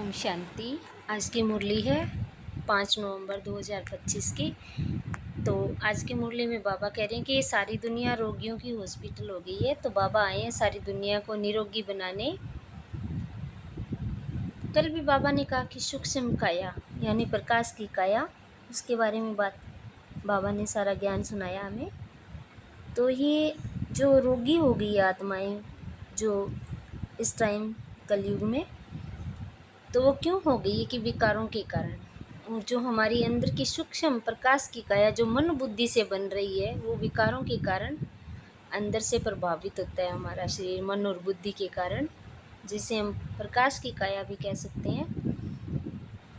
ओम शांति। आज की मुरली है 5 नवंबर 2025 की। तो आज की मुरली में बाबा कह रहे हैं कि ये सारी दुनिया रोगियों की हॉस्पिटल हो गई है, तो बाबा आए हैं सारी दुनिया को निरोगी बनाने। कल भी बाबा ने कहा कि सूक्ष्म काया यानी प्रकाश की काया, उसके बारे में बाबा ने सारा ज्ञान सुनाया हमें। तो ये जो रोगी हो गई आत्माएं जो इस टाइम कलयुग में, तो वो क्यों हो गई है कि विकारों के कारण। और जो हमारी अंदर की सूक्ष्म प्रकाश की काया जो मन बुद्धि से बन रही है, वो विकारों के कारण अंदर से प्रभावित होता है हमारा शरीर, मन और बुद्धि के कारण, जिसे हम प्रकाश की काया भी कह सकते हैं।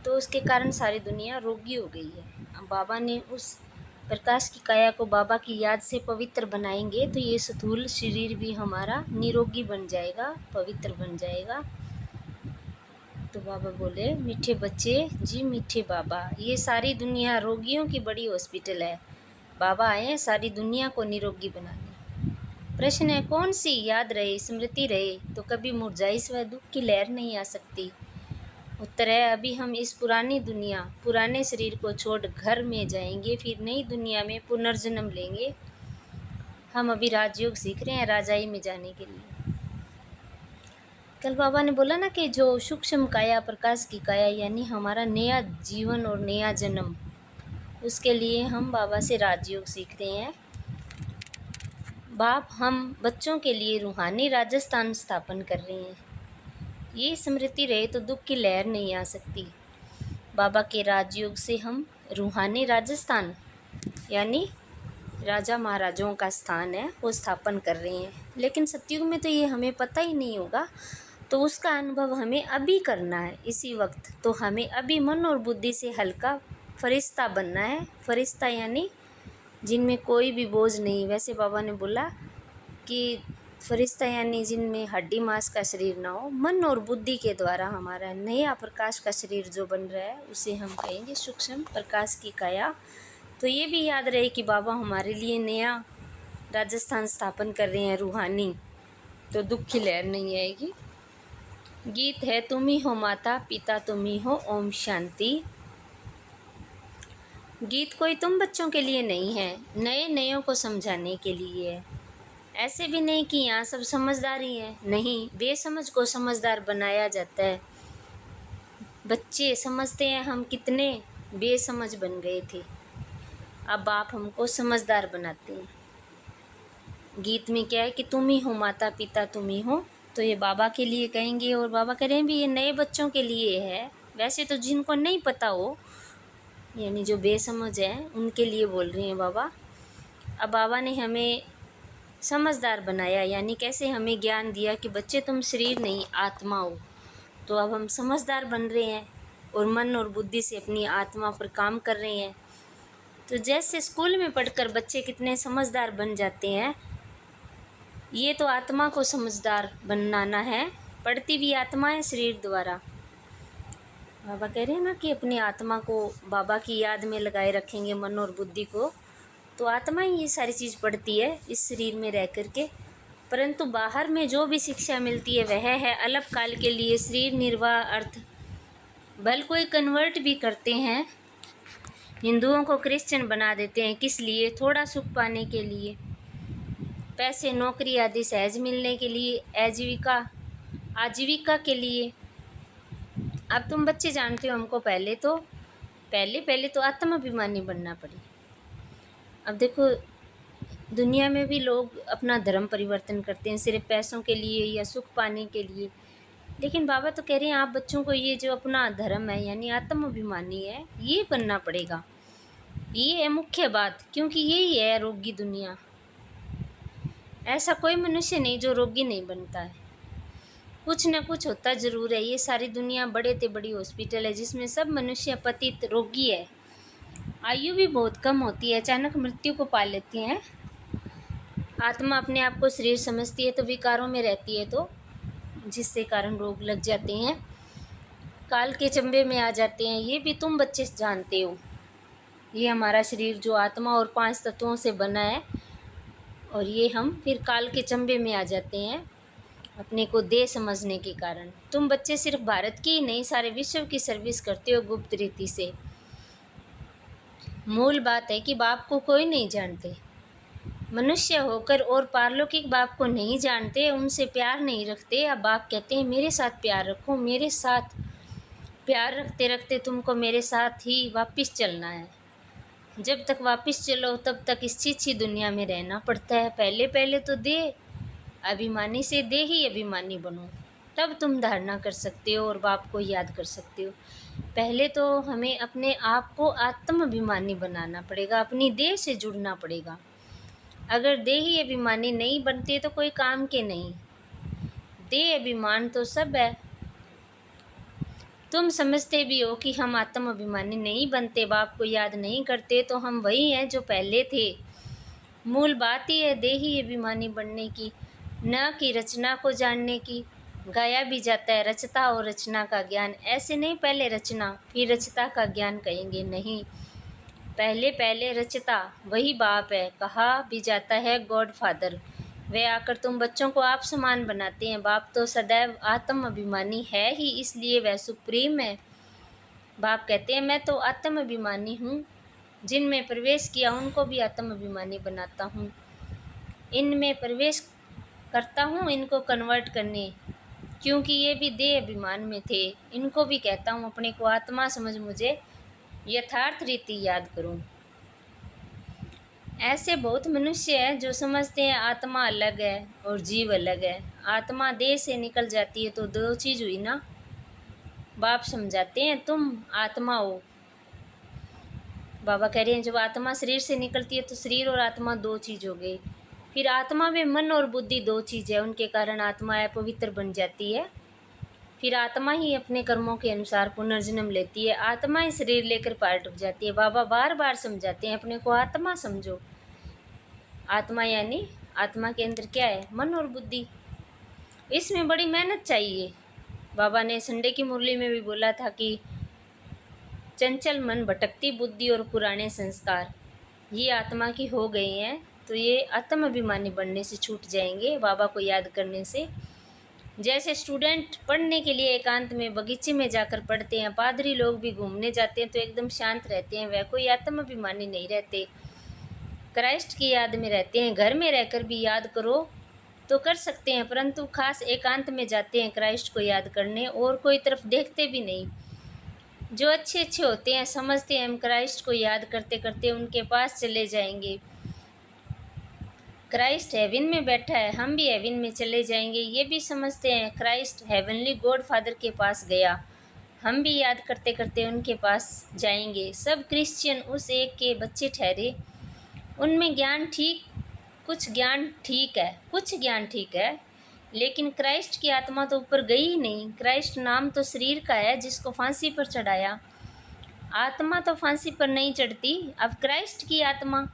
तो उसके कारण सारी दुनिया रोगी हो गई है। अब बाबा ने उस प्रकाश की काया को बाबा की याद से पवित्र बनाएंगे, तो ये स्थूल शरीर भी हमारा निरोगी बन जाएगा, पवित्र बन जाएगा। तो बाबा बोले, मीठे बच्चे जी मीठे बाबा, ये सारी दुनिया रोगियों की बड़ी हॉस्पिटल है। बाबा आए हैं सारी दुनिया को निरोगी बनाने। प्रश्न है, कौन सी याद रहे, स्मृति रहे तो कभी मुरझाई व दुख की लहर नहीं आ सकती। उत्तर है, अभी हम इस पुरानी दुनिया, पुराने शरीर को छोड़ घर में जाएंगे, फिर नई दुनिया में पुनर्जन्म लेंगे। हम अभी राजयोग सीख रहे हैं राजाई में जाने के लिए। कल बाबा ने बोला ना कि जो सूक्ष्म काया प्रकाश की काया यानी हमारा नया जीवन और नया जन्म, उसके लिए हम बाबा से राजयोग सीख रहे हैं। बाप हम बच्चों के लिए रूहानी राजस्थान स्थापन कर रहे हैं। ये स्मृति रहे तो दुख की लहर नहीं आ सकती। बाबा के राजयोग से हम रूहानी राजस्थान यानी राजा महाराजाओं का स्थान है, वो स्थापन कर रहे हैं। लेकिन सतयुग में तो ये हमें पता ही नहीं होगा, तो उसका अनुभव हमें अभी करना है, इसी वक्त। तो हमें अभी मन और बुद्धि से हल्का फरिश्ता बनना है। फरिश्ता यानी जिनमें कोई भी बोझ नहीं। वैसे बाबा ने बोला कि फरिश्ता यानी जिनमें हड्डी मांस का शरीर ना हो। मन और बुद्धि के द्वारा हमारा नया प्रकाश का शरीर जो बन रहा है, उसे हम कहेंगे सूक्ष्म प्रकाश की काया। तो ये भी याद रहे कि बाबा हमारे लिए नया राजस्थान स्थापन कर रहे हैं रूहानी, तो दुख की लहर नहीं आएगी। गीत है, तुम ही हो माता पिता तुम ही हो, ओम शांति। गीत कोई तुम बच्चों के लिए नहीं है, नए नयों को समझाने के लिए है। ऐसे भी नहीं कि यहाँ सब समझदार ही है, नहीं, बेसमझ को समझदार बनाया जाता है। बच्चे समझते हैं हम कितने बेसमझ बन गए थे, अब बाप हमको समझदार बनाते हैं। गीत में क्या है कि तुम ही हो माता पिता तुम ही हो, तो ये बाबा के लिए कहेंगे। और बाबा कह रहे हैं भी ये नए बच्चों के लिए है। वैसे तो जिनको नहीं पता हो यानी जो बेसमझ है, उनके लिए बोल रहे हैं बाबा। अब बाबा ने हमें समझदार बनाया, यानी कैसे हमें ज्ञान दिया कि बच्चे तुम शरीर नहीं आत्मा हो। तो अब हम समझदार बन रहे हैं और मन और बुद्धि से अपनी आत्मा पर काम कर रहे हैं। तो जैसे स्कूल में पढ़कर बच्चे कितने समझदार बन जाते हैं, ये तो आत्मा को समझदार बनाना है। पढ़ती भी आत्मा है शरीर द्वारा। बाबा कह रहे हैं ना कि अपनी आत्मा को बाबा की याद में लगाए रखेंगे, मन और बुद्धि को, तो आत्मा ही ये सारी चीज़ पढ़ती है इस शरीर में रह करके। परंतु बाहर में जो भी शिक्षा मिलती है वह है अल्पकाल के लिए, शरीर निर्वाह अर्थ। भले कोई कन्वर्ट भी करते हैं, हिंदुओं को क्रिश्चियन बना देते हैं, किस लिए? थोड़ा सुख पाने के लिए, पैसे नौकरी आदि सहज मिलने के लिए, आजीविका के लिए। अब तुम बच्चे जानते हो, हमको पहले तो आत्माभिमानी बनना पड़ी। अब देखो दुनिया में भी लोग अपना धर्म परिवर्तन करते हैं सिर्फ पैसों के लिए या सुख पाने के लिए। लेकिन बाबा तो कह रहे हैं आप बच्चों को ये जो अपना धर्म है यानी आत्माभिमानी है, ये बनना पड़ेगा। ये है मुख्य बात, क्योंकि यही है रोगी दुनिया। ऐसा कोई मनुष्य नहीं जो रोगी नहीं बनता है, कुछ न कुछ होता ज़रूर है। ये सारी दुनिया बड़े से बड़ी हॉस्पिटल है जिसमें सब मनुष्य पतित रोगी है। आयु भी बहुत कम होती है, अचानक मृत्यु को पा लेती हैं। आत्मा अपने आप को शरीर समझती है तो विकारों में रहती है, तो जिससे कारण रोग लग जाते हैं, काल के चंबे में आ जाते हैं। ये भी तुम बच्चे जानते हो। ये हमारा शरीर जो आत्मा और 5 तत्वों से बना है, और ये हम फिर काल के चंबे में आ जाते हैं। अपने को दे समझने के कारण। तुम बच्चे सिर्फ भारत की ही नहीं, सारे विश्व की सर्विस करते हो गुप्त रीति से। मूल बात है कि बाप को कोई नहीं जानते। मनुष्य होकर और पारलौकिक बाप को नहीं जानते, उनसे प्यार नहीं रखते। अब बाप कहते हैं मेरे साथ प्यार रखो, मेरे साथ प्यार रखते रखते तुमको मेरे साथ ही वापस चलना है। जब तक वापस चलो तब तक इस चीची दुनिया में रहना पड़ता है। पहले पहले तो दे अभिमानी से दे ही अभिमानी बनो, तब तुम धारणा कर सकते हो और बाप को याद कर सकते हो। पहले तो हमें अपने आप को आत्म अभिमानी बनाना पड़ेगा, अपनी देह से जुड़ना पड़ेगा। अगर देही अभिमानी नहीं बनते तो कोई काम के नहीं। देह अभिमान तो सब है। तुम समझते भी हो कि हम आत्म अभिमानी नहीं बनते, बाप को याद नहीं करते, तो हम वही हैं जो पहले थे। मूल बात ही है देही अभिमानी बनने की, न कि रचना को जानने की। गाया भी जाता है रचता और रचना का ज्ञान। ऐसे नहीं पहले रचना फिर रचता का ज्ञान कहेंगे, नहीं। पहले पहले रचता वही बाप है। कहा भी जाता है गॉड फादर। वे आकर तुम बच्चों को आप समान बनाते हैं। बाप तो सदैव आत्म अभिमानी है ही, इसलिए वह सुप्रीम है। बाप कहते हैं मैं तो आत्म अभिमानी हूँ, जिनमें प्रवेश किया उनको भी आत्म अभिमानी बनाता हूँ। इनमें प्रवेश करता हूँ इनको कन्वर्ट करने, क्योंकि ये भी देह अभिमान में थे। इनको भी कहता हूँ अपने को आत्मा समझ मुझे यथार्थ रीति याद करूँ। ऐसे बहुत मनुष्य हैं जो समझते हैं आत्मा अलग है और जीव अलग है। आत्मा देह से निकल जाती है तो दो चीज़ हुई ना। बाप समझाते हैं तुम आत्मा हो। बाबा कह रहे हैं जब आत्मा शरीर से निकलती है तो शरीर और आत्मा दो चीज़ हो गई। फिर आत्मा में मन और बुद्धि दो चीज़ है, उनके कारण आत्मा अपवित्र बन जाती है। फिर आत्मा ही अपने कर्मों के अनुसार पुनर्जन्म लेती है। आत्मा ही शरीर लेकर पार टूट जाती है। बाबा बार बार समझाते हैं अपने को आत्मा समझो। आत्मा यानी आत्मा के अंदर क्या है? मन और बुद्धि। इसमें बड़ी मेहनत चाहिए। बाबा ने संडे की मुरली में भी बोला था कि चंचल मन, भटकती बुद्धि और पुराने संस्कार ये आत्मा की हो गई हैं, तो ये आत्म अभिमानी बनने से छूट जाएंगे बाबा को याद करने से। जैसे स्टूडेंट पढ़ने के लिए एकांत में बगीचे में जाकर पढ़ते हैं, पादरी लोग भी घूमने जाते हैं तो एकदम शांत रहते हैं, वह कोई आत्म अभिमानी नहीं रहते, क्राइस्ट की याद में रहते हैं। घर में रहकर भी याद करो तो कर सकते हैं, परंतु खास एकांत में जाते हैं क्राइस्ट को याद करने और कोई तरफ देखते भी नहीं। जो अच्छे अच्छे होते हैं समझते हैं हम क्राइस्ट को याद करते करते उनके पास चले जाएंगे। क्राइस्ट हेवन में बैठा है, हम भी हेवन में चले जाएंगे, ये भी समझते हैं। क्राइस्ट हेवनली गॉड फादर के पास गया, हम भी याद करते करते उनके पास जाएंगे। सब क्रिश्चियन उस एक के बच्चे ठहरे। उनमें ज्ञान ठीक, कुछ ज्ञान ठीक है, कुछ ज्ञान ठीक है, लेकिन क्राइस्ट की आत्मा तो ऊपर गई ही नहीं। क्राइस्ट नाम तो शरीर का है जिसको फांसी पर चढ़ाया, आत्मा तो फांसी पर नहीं चढ़ती। अब क्राइस्ट की आत्मा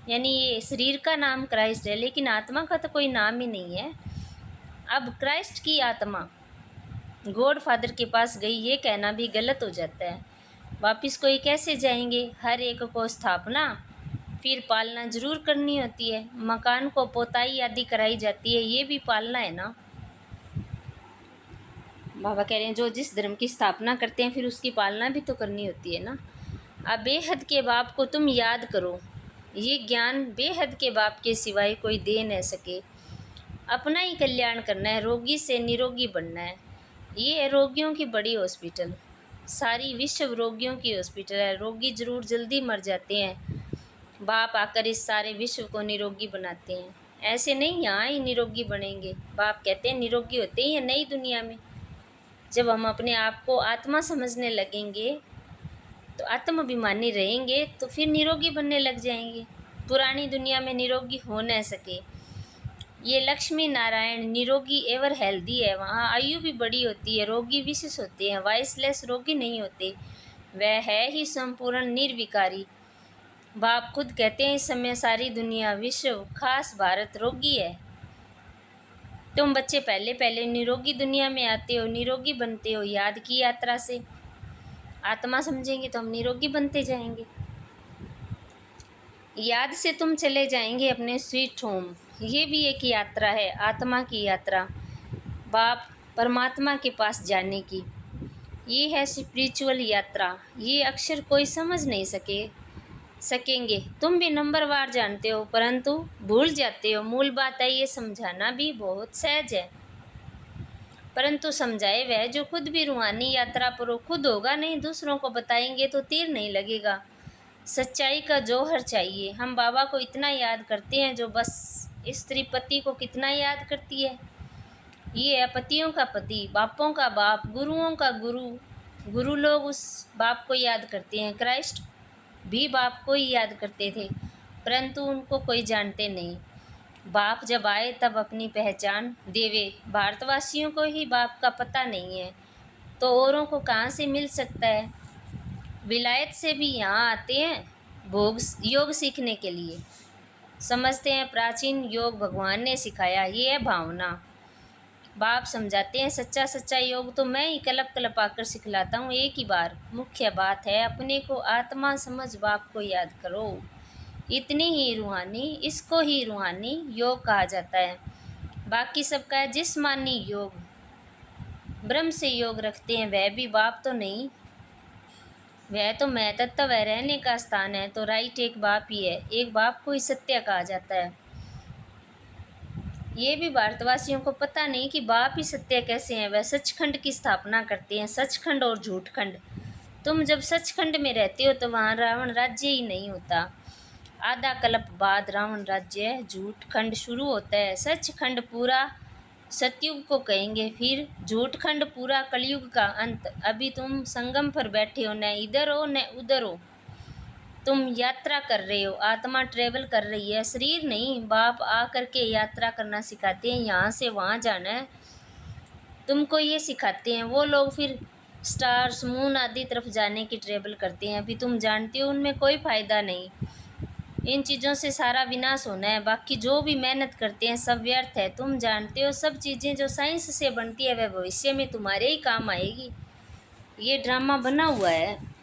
यानी ये शरीर का नाम क्राइस्ट है, लेकिन आत्मा का तो कोई नाम ही नहीं है। अब क्राइस्ट की आत्मा गॉड फादर के पास गई, ये कहना भी गलत हो जाता है। वापिस कोई कैसे जाएंगे? हर एक को स्थापना फिर पालना जरूर करनी होती है। मकान को पोताई आदि कराई जाती है, ये भी पालना है ना। बाबा कह रहे हैं जो जिस धर्म की स्थापना करते हैं फिर उसकी पालना भी तो करनी होती है ना। अब बेहद के बाप को तुम याद करो, ये ज्ञान बेहद के बाप के सिवाय कोई दे न सके। अपना ही कल्याण करना है, रोगी से निरोगी बनना है। ये है रोगियों की बड़ी हॉस्पिटल, सारी विश्व रोगियों की हॉस्पिटल है। रोगी जरूर जल्दी मर जाते हैं, बाप आकर इस सारे विश्व को निरोगी बनाते हैं। ऐसे नहीं यहाँ ही निरोगी बनेंगे। बाप कहते हैं निरोगी होते ही हैं नई दुनिया में। जब हम अपने आप को आत्मा समझने लगेंगे तो आत्म अभिमानी रहेंगे तो फिर निरोगी बनने लग जाएंगे। पुरानी दुनिया में निरोगी हो न सके। ये लक्ष्मी नारायण निरोगी एवर हेल्दी है, वहाँ आयु भी बड़ी होती है, रोगी विशेष होते हैं, वाइसलेस रोगी नहीं होते। वह है ही संपूर्ण निर्विकारी। बाप खुद कहते हैं इस समय सारी दुनिया, विश्व, खास भारत रोगी है। तुम बच्चे पहले पहले निरोगी दुनिया में आते हो, निरोगी बनते हो याद की यात्रा से। आत्मा समझेंगे तो हम निरोगी बनते जाएंगे। याद से तुम चले जाएंगे अपने स्वीट होम। ये भी एक यात्रा है, आत्मा की यात्रा। बाप परमात्मा के पास जाने की। ये है स्पिरिचुअल यात्रा। ये अक्सर कोई समझ नहीं सकेंगे। तुम भी नंबरवार जानते हो, परंतु भूल जाते हो। मूल बात है, ये समझाना भी बहुत सहज है, परंतु समझाए वह जो खुद भी रूहानी यात्रा पर हो। खुद होगा नहीं, दूसरों को बताएंगे तो तीर नहीं लगेगा। सच्चाई का जौहर चाहिए। हम बाबा को इतना याद करते हैं जो बस स्त्री पति को कितना याद करती है। ये है पतियों का पति, बापों का बाप, गुरुओं का गुरु। गुरु लोग उस बाप को याद करते हैं। क्राइस्ट भी बाप को ही याद करते थे, परंतु उनको कोई जानते नहीं। बाप जब आए तब अपनी पहचान देवे। भारतवासियों को ही बाप का पता नहीं है, तो औरों को कहाँ से मिल सकता है। विलायत से भी यहाँ आते हैं भोग योग सीखने के लिए। समझते हैं प्राचीन योग भगवान ने सिखाया। ये है भावना। बाप समझाते हैं सच्चा योग तो मैं ही कलप आकर सिखलाता हूँ एक ही बार। मुख्य बात है अपने को आत्मा समझ बाप को याद करो। इतनी ही रूहानी, इसको ही रूहानी योग कहा जाता है। बाकी सबका है जिस्मानी योग। ब्रह्म से योग रखते हैं, वह भी बाप तो नहीं, वह तो मैं तत्व है, रहने का स्थान है। तो राइट एक बाप ही है, एक बाप को ही सत्य कहा जाता है। ये भी भारतवासियों को पता नहीं कि बाप ही सत्य कैसे हैं। वह सचखंड की स्थापना करते हैं, सचखंड और झूठखंड। तुम जब सचखंड में रहते हो तो वहाँ रावण राज्य ही नहीं होता। आधा कल्प बाद रावण राज्य झूठखंड शुरू होता है। सचखंड पूरा सतयुग को कहेंगे, फिर झूठखंड पूरा कलयुग का अंत। अभी तुम संगम पर बैठे हो, न इधर हो न उधर हो। तुम यात्रा कर रहे हो, आत्मा ट्रेवल कर रही है, शरीर नहीं। बाप आ करके यात्रा करना सिखाते हैं, यहाँ से वहाँ जाना है तुमको ये सिखाते हैं। वो लोग फिर स्टार्स, मून आदि तरफ जाने की ट्रेवल करते हैं। अभी तुम जानते हो उनमें कोई फ़ायदा नहीं। इन चीज़ों से सारा विनाश होना है। बाकी जो भी मेहनत करते हैं सब व्यर्थ है। तुम जानते हो सब चीज़ें जो साइंस से बनती है वह भविष्य में तुम्हारे ही काम आएगी। ये ड्रामा बना हुआ है।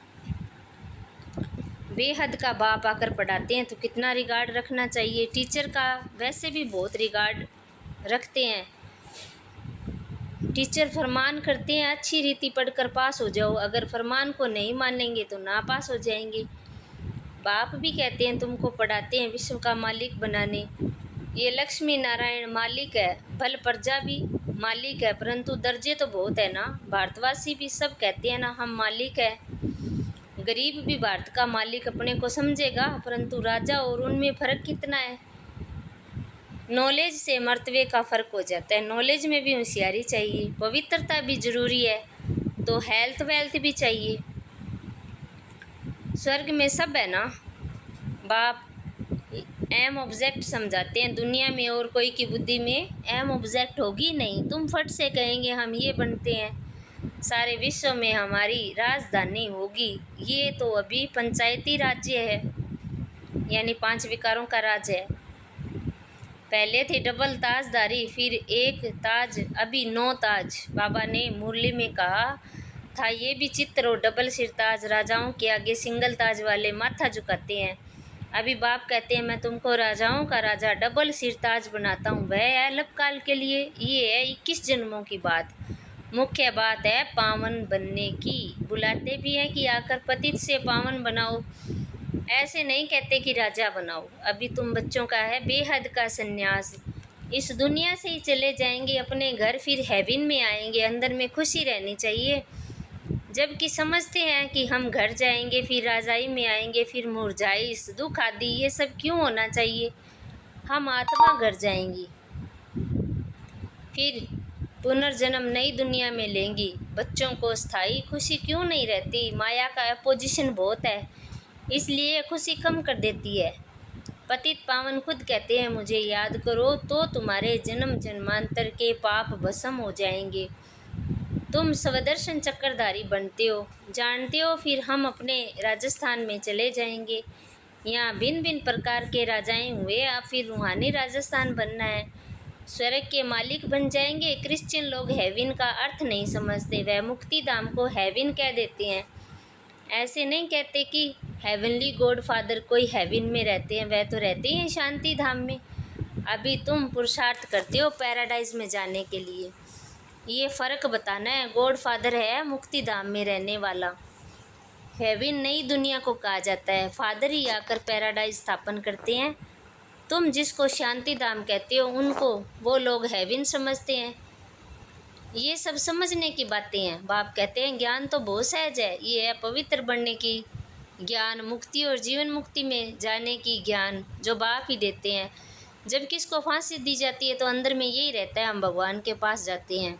बेहद का बाप आकर पढ़ाते हैं तो कितना रिगार्ड रखना चाहिए। टीचर का वैसे भी बहुत रिगार्ड रखते हैं। टीचर फरमान करते हैं अच्छी रीति पढ़कर पास हो जाओ, अगर फरमान को नहीं मानेंगे तो ना पास हो जाएंगे। बाप भी कहते हैं तुमको पढ़ाते हैं विश्व का मालिक बनाने। ये लक्ष्मी नारायण मालिक है, भल प्रजा भी मालिक है, परंतु दर्जे तो बहुत है ना। भारतवासी भी सब कहते हैं ना हम मालिक है। गरीब भी भारत का मालिक अपने को समझेगा, परंतु राजा और उनमें फ़र्क कितना है। नॉलेज से मर्तबे का फ़र्क हो जाता है। नॉलेज में भी होशियारी चाहिए, पवित्रता भी ज़रूरी है, तो हेल्थ वेल्थ भी चाहिए। स्वर्ग में सब है ना। बाप एम ऑब्जेक्ट समझाते हैं दुनिया में, और कोई की बुद्धि में एम ऑब्जेक्ट होगी नहीं। तुम फट से कहेंगे हम ये बनते हैं, सारे विश्व में हमारी राजधानी होगी। ये तो अभी पंचायती राज्य है, यानी 5 विकारों का राज है। पहले थे डबल ताजदारी, फिर एक ताज, अभी 9 ताज। बाबा ने मुरली में कहा था ये भी चित्र और डबल सिरताज। राजाओं के आगे सिंगल ताज वाले माथा झुकाते हैं। अभी बाप कहते हैं मैं तुमको राजाओं का राजा डबल सिरताज बनाता हूँ। वह है अल्पकाल के लिए, ये है 21 जन्मों की बात। मुख्य बात है पावन बनने की। बुलाते भी हैं कि आकर पतित से पावन बनाओ, ऐसे नहीं कहते कि राजा बनाओ। अभी तुम बच्चों का है बेहद का संन्यास। इस दुनिया से ही चले जाएंगे अपने घर, फिर हेवन में आएंगे। अंदर में खुशी रहनी चाहिए, जबकि समझते हैं कि हम घर जाएंगे, फिर राजाई में आएंगे, फिर मुरझाइश, दुख आदि ये सब क्यों होना चाहिए। हम आत्मा घर जाएंगी, फिर पुनर्जन्म नई दुनिया में लेंगी। बच्चों को स्थायी खुशी क्यों नहीं रहती। माया का अपोजिशन बहुत है, इसलिए खुशी कम कर देती है। पतित पावन खुद कहते हैं मुझे याद करो तो तुम्हारे जन्म जन्मांतर के पाप भस्म हो जाएंगे। तुम स्वदर्शन चक्रधारी बनते हो, जानते हो। फिर हम अपने राजस्थान में चले जाएंगे। यहाँ भिन्न भिन्न प्रकार के राजाएं हुए, अब फिर रूहानी राजस्थान बनना है। स्वर्ग के मालिक बन जाएंगे। क्रिश्चियन लोग हेवन का अर्थ नहीं समझते, वह मुक्ति धाम को हेवन कह देते हैं। ऐसे नहीं कहते कि हेवनली गॉड फादर कोई हेवन में रहते हैं, वह तो रहते हैं शांति धाम में। अभी तुम पुरुषार्थ करते हो पैराडाइज में जाने के लिए। ये फ़र्क बताना है। गॉड फादर है मुक्ति धाम में रहने वाला। हेवन नई दुनिया को कहा जाता है। फादर ही आकर पैराडाइज स्थापन करते हैं। तुम जिसको शांति धाम कहते हो उनको वो लोग हेवन समझते हैं। ये सब समझने की बातें हैं। बाप कहते हैं ज्ञान तो बहुत सहज है, ये है पवित्र बनने की ज्ञान, मुक्ति और जीवन मुक्ति में जाने की ज्ञान जो बाप ही देते हैं। जब किसको फांसी दी जाती है तो अंदर में यही रहता है, हम भगवान के पास जाते हैं।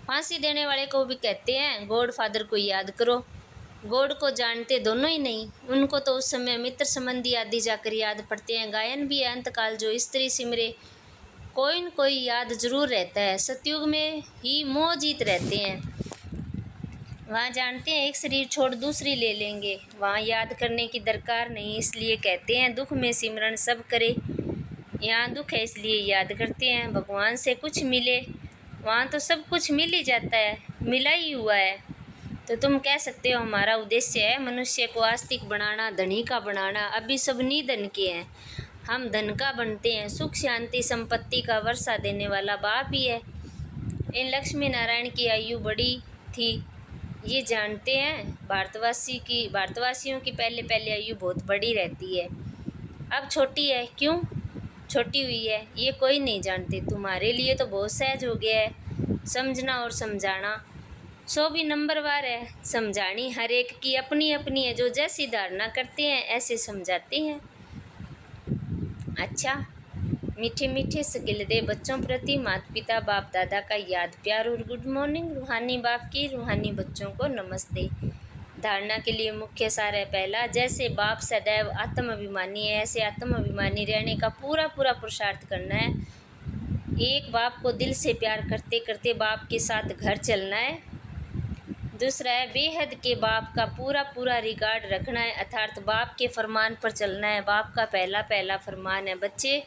फांसी देने वाले को भी कहते हैं गॉड फादर को याद करो। गॉड को जानते दोनों ही नहीं, उनको तो उस समय मित्र संबंधी आदि जाकर याद पड़ते हैं। गायन भी है अंतकाल जो स्त्री सिमरे, कोई न कोई याद जरूर रहता है। सतयुग में ही मोह जीत रहते हैं। वहाँ जानते हैं एक शरीर छोड़ दूसरी ले लेंगे, वहाँ याद करने की दरकार नहीं। इसलिए कहते हैं दुख में सिमरन सब करे। यहाँ दुख है इसलिए याद करते हैं। भगवान से कुछ मिले, वहाँ तो सब कुछ मिल ही जाता है, मिला ही हुआ है। तो तुम कह सकते हो हमारा उद्देश्य है मनुष्य को आस्तिक बनाना, धनी का बनाना। अभी सब निधन के हैं, हम धन का बनते हैं। सुख शांति संपत्ति का वर्षा देने वाला बाप ही है। इन लक्ष्मी नारायण की आयु बड़ी थी, ये जानते हैं। भारतवासियों की पहले पहले आयु बहुत बड़ी रहती है, अब छोटी है। क्यों छोटी हुई है ये कोई नहीं जानते। तुम्हारे लिए तो बहुत सहज हो गया है समझना और समझाना। 100 भी नंबरवार है, समझानी हर एक की अपनी अपनी है। जो जैसी धारणा करते हैं ऐसे समझाते हैं। अच्छा, मीठे मीठे सगिलदे बच्चों प्रति माता पिता बाप दादा का याद प्यार और गुड मॉर्निंग। रूहानी बाप की रूहानी बच्चों को नमस्ते। धारणा के लिए मुख्य सार है पहला, जैसे बाप सदैव आत्माभिमानी है ऐसे आत्माभिमानी रहने का पूरा पूरा पुरुषार्थ करना है। एक बाप को दिल से प्यार करते करते बाप के साथ घर चलना है। दूसरा है बेहद के बाप का पूरा पूरा रिगार्ड रखना है, अर्थात बाप के फरमान पर चलना है। बाप का पहला पहला फरमान है बच्चे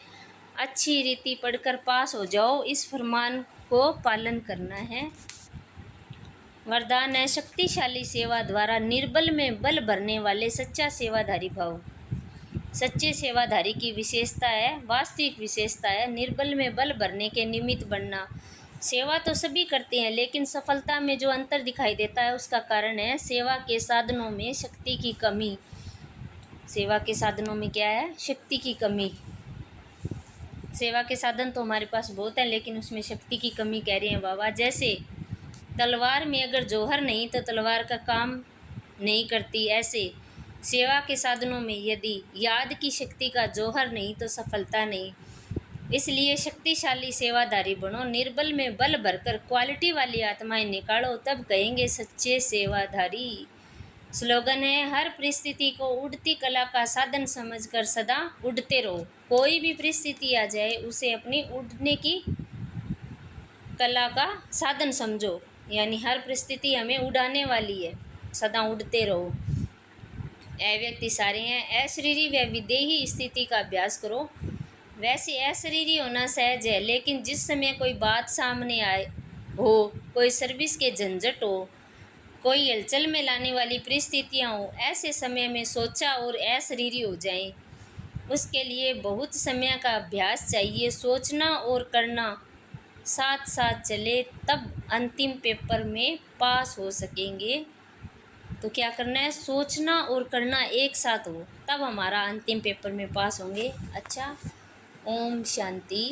अच्छी रीति पढ़कर पास हो जाओ, इस फरमान को पालन करना है। वरदान है शक्तिशाली सेवा द्वारा निर्बल में बल भरने वाले सच्चा सेवाधारी भाव। सच्चे सेवाधारी की विशेषता है, वास्तविक विशेषता है निर्बल में बल भरने के निमित्त बनना। सेवा तो सभी करते हैं लेकिन सफलता में जो अंतर दिखाई देता है उसका कारण है सेवा के साधनों में शक्ति की कमी। सेवा के साधनों में क्या है? शक्ति की कमी। सेवा के साधन तो हमारे पास बहुत है लेकिन उसमें शक्ति की कमी कह रहे हैं बाबा। जैसे तलवार में अगर जौहर नहीं तो तलवार का काम नहीं करती, ऐसे सेवा के साधनों में यदि याद की शक्ति का जौहर नहीं तो सफलता नहीं। इसलिए शक्तिशाली सेवाधारी बनो, निर्बल में बल भरकर क्वालिटी वाली आत्माएं निकालो, तब कहेंगे सच्चे सेवाधारी। स्लोगन है हर परिस्थिति को उड़ती कला का साधन समझकर सदा उड़ते रहो। कोई भी परिस्थिति आ जाए उसे अपनी उड़ने की कला का साधन समझो, यानी हर परिस्थिति हमें उड़ाने वाली है, सदा उड़ते रहो। व्यक्ति सारे हैं अशरीरी व विदेही स्थिति का अभ्यास करो। वैसे अशरीरी होना सहज है लेकिन जिस समय कोई बात सामने आए हो, कोई सर्विस के झंझट हो, कोई हलचल में लाने वाली परिस्थितियाँ हो, ऐसे समय में सोचा और अशरीरी हो जाएं। उसके लिए बहुत समय का अभ्यास चाहिए। सोचना और करना साथ साथ चले तब अंतिम पेपर में पास हो सकेंगे। तो क्या करना है? सोचना और करना एक साथ हो तब हमारा अंतिम पेपर में पास होंगे। अच्छा, ओम शांति।